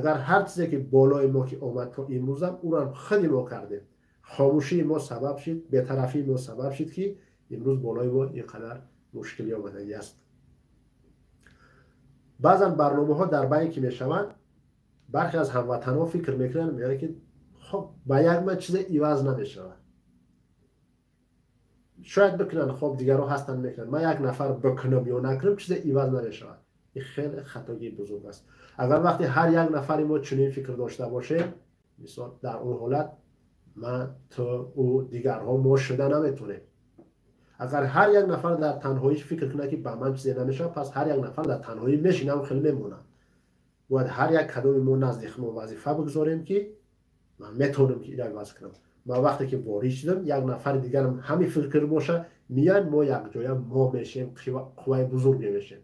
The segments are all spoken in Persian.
اگر هر چیزی که بالای ما که آمد تا امروز هم او را خود ما کردیم. خاموشی ما سبب شد، بی‌طرفی ما سبب شد که امروز بالای ما اینقدر مشکلی آمدگی است. بعضا برنامه در بین که میشوند برخی از هموطنان فکر میکنن میگن که خب با یک ما چیز عوض نمیشود. شاید بکنن، خب دیگران هستن میکنن، ما یک نفر بکنم یا نکنم چیز عوض نمیشود. این خیلی خطایی بزرگ است. اگر وقتی هر یک نفر ما چنین فکر داشته باشه، مثلا در اون حالت من تو او دیگرها ما شده نمیتونه. اگر هر یک نفر در تنهایی فکر کنه که با من چیزی نمیشه، پس هر یک نفر در تنهایی میشینه و خیلی میمونه. باید هر یک کدوم ما نزدیک ما وظیفه بگذاریم که من میتونم که اینو عوض کنم. ما وقتی که وارد شدم یک نفر دیگر هم همین فکر باشه، میان ما یک جای ما میشیم، قوه بزرگی میشیم.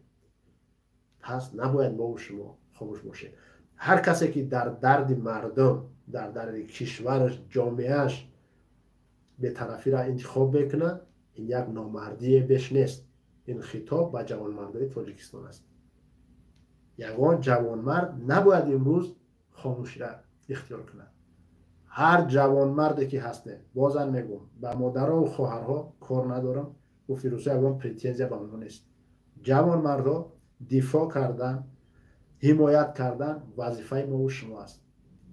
پس نباید ما و شما خاموش باشیم. هر کسی که در درد مردم، در درد کشورش، جامعهش به طرفی را انتخاب بکنه، این یک نامردی بیش نیست. این خطاب به جوانمردای تاجیکستان است. یگان جوانمرد نباید امروز خاموشی را اختیار کنه. هر جوانمردی که هسته، بازم میگم به مادرها و خواهرها کار ندارم و فیروزه یگان پرتنزیا به اونها نیست. جوانمردها دفاع کردن، حمایت کردن وظیفه ما و شما است.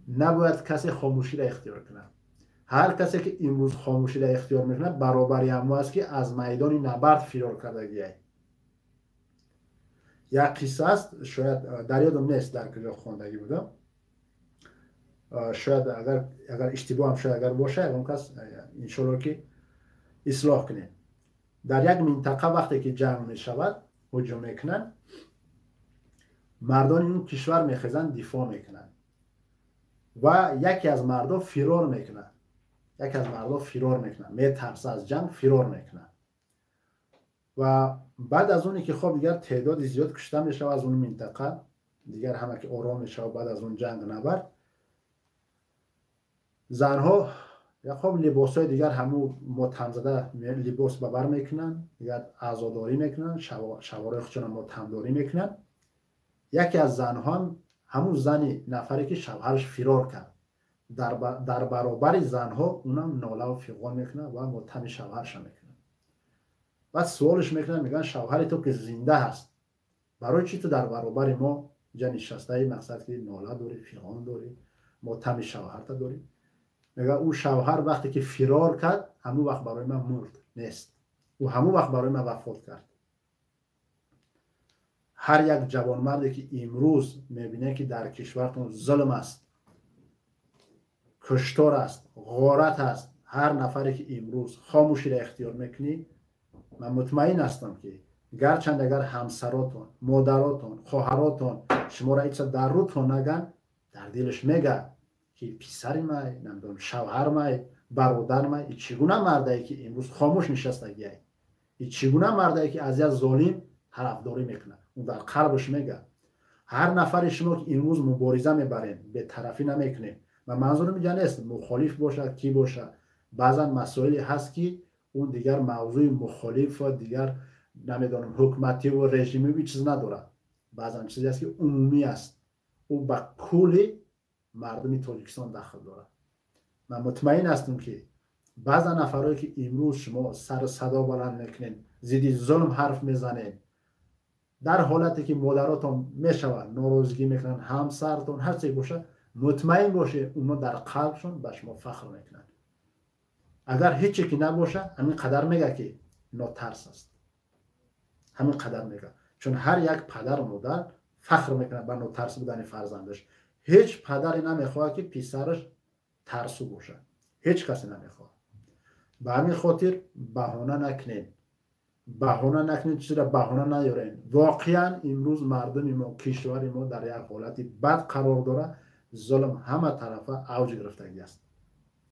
نباید کسی خاموشی را اختیار کنه. هر کسی که امروز خاموشی را اختیار میکنه برابری هم است که از میدان نبرد فرار کردگیه. یک قصه است، شاید در یادم نیست در کجا خواندگی بودم، شاید اگر اشتباه هم شاید اگر باشه اون کس انشالله که اصلاح کنه. در یک منطقه وقتی که جنگ می شود، هجوم میکنن، مردان این کشور میخیزن دفاع میکنن و یکی از مردان فرار میکنن. میترسه از جنگ، فرار میکنن و بعد از اونی که خب دیگر تعداد زیاد کشته میشه از اون منطقه، دیگر همه که آرام میشه و بعد از اون جنگ نبرد، زنها یا خب لباسای دیگر همون متهم زده لباس ببر میکنن، دیگر عزاداری میکنن، شوارای خودشون متهمداری میکنن. یکی از زنها همون زنی نفری که شوهرش فرار کرد در برابر زنها اونم ناله و فغان میکنه و متهم شوهرش میکنه. بعد سوالش میکنن، میگن شوهر تو که زنده هست برای چی تو در برابر ما جا نشسته ای؟ مقصد که ناله داری، فغان داری، متهم شوهر تا داری. میگه او شوهر وقتی که فرار کرد همون وقت برای من مرد نیست، او همون وقت برای من وفات کرد. هر یک جوانمردی که امروز میبینه که در کشورتون ظلم است، کشتار است، غارت است، هر نفری که امروز خاموشی را اختیار میکنی، من مطمئن هستم که گرچند اگر همسراتون، مادراتون، خواهراتون شما را هیچ در روتون نگن، در دلش میگه که پسر مای، نمیدونم شوهر مای، برادر مای، این چگونه مردایی که امروز خاموش نشسته، این چگونه مردایی که از یک ظالم طرفداری میکنه. اون در قلبش میگه هر نفر شما که امروز مبارزه میبرین، به طرفی نمیکنین، و منظورم اینجا نیست مخالف باشه کی باشه، بعضا مسائلی هست که اون دیگر موضوع مخالف و دیگر نمیدونم حکومتی و رژیمی بی چیز نداره، بعضا چیزی هست که عمومی است، او با کل مردم تاجیکستان داخل داره. من مطمئن هستم که بعضا نفرایی که امروز شما سر صدا بلند میکنین، ضد ظلم حرف میزنین، در حالتی که مادراتون میشوند ناراضگی میکنن، همسرتون هر چی باشه، مطمئن باشه اونا در قلبشون به شما فخر میکنن. اگر هیچی که نباشه همین قدر میگه که اینا ترس است، همین قدر میگه. چون هر یک پدر و مادر فخر میکنه بر ترس بودن فرزندش. هیچ پدری نمیخواد که پسرش ترسو باشه، هیچ کسی نمیخواد. به همین خاطر بهانه نکنین، چیزی را بهانه نیارین. واقعا امروز مردم ما، کشور ما در یک حالت بد قرار داره، ظلم همه طرفه اوج گرفتگی است.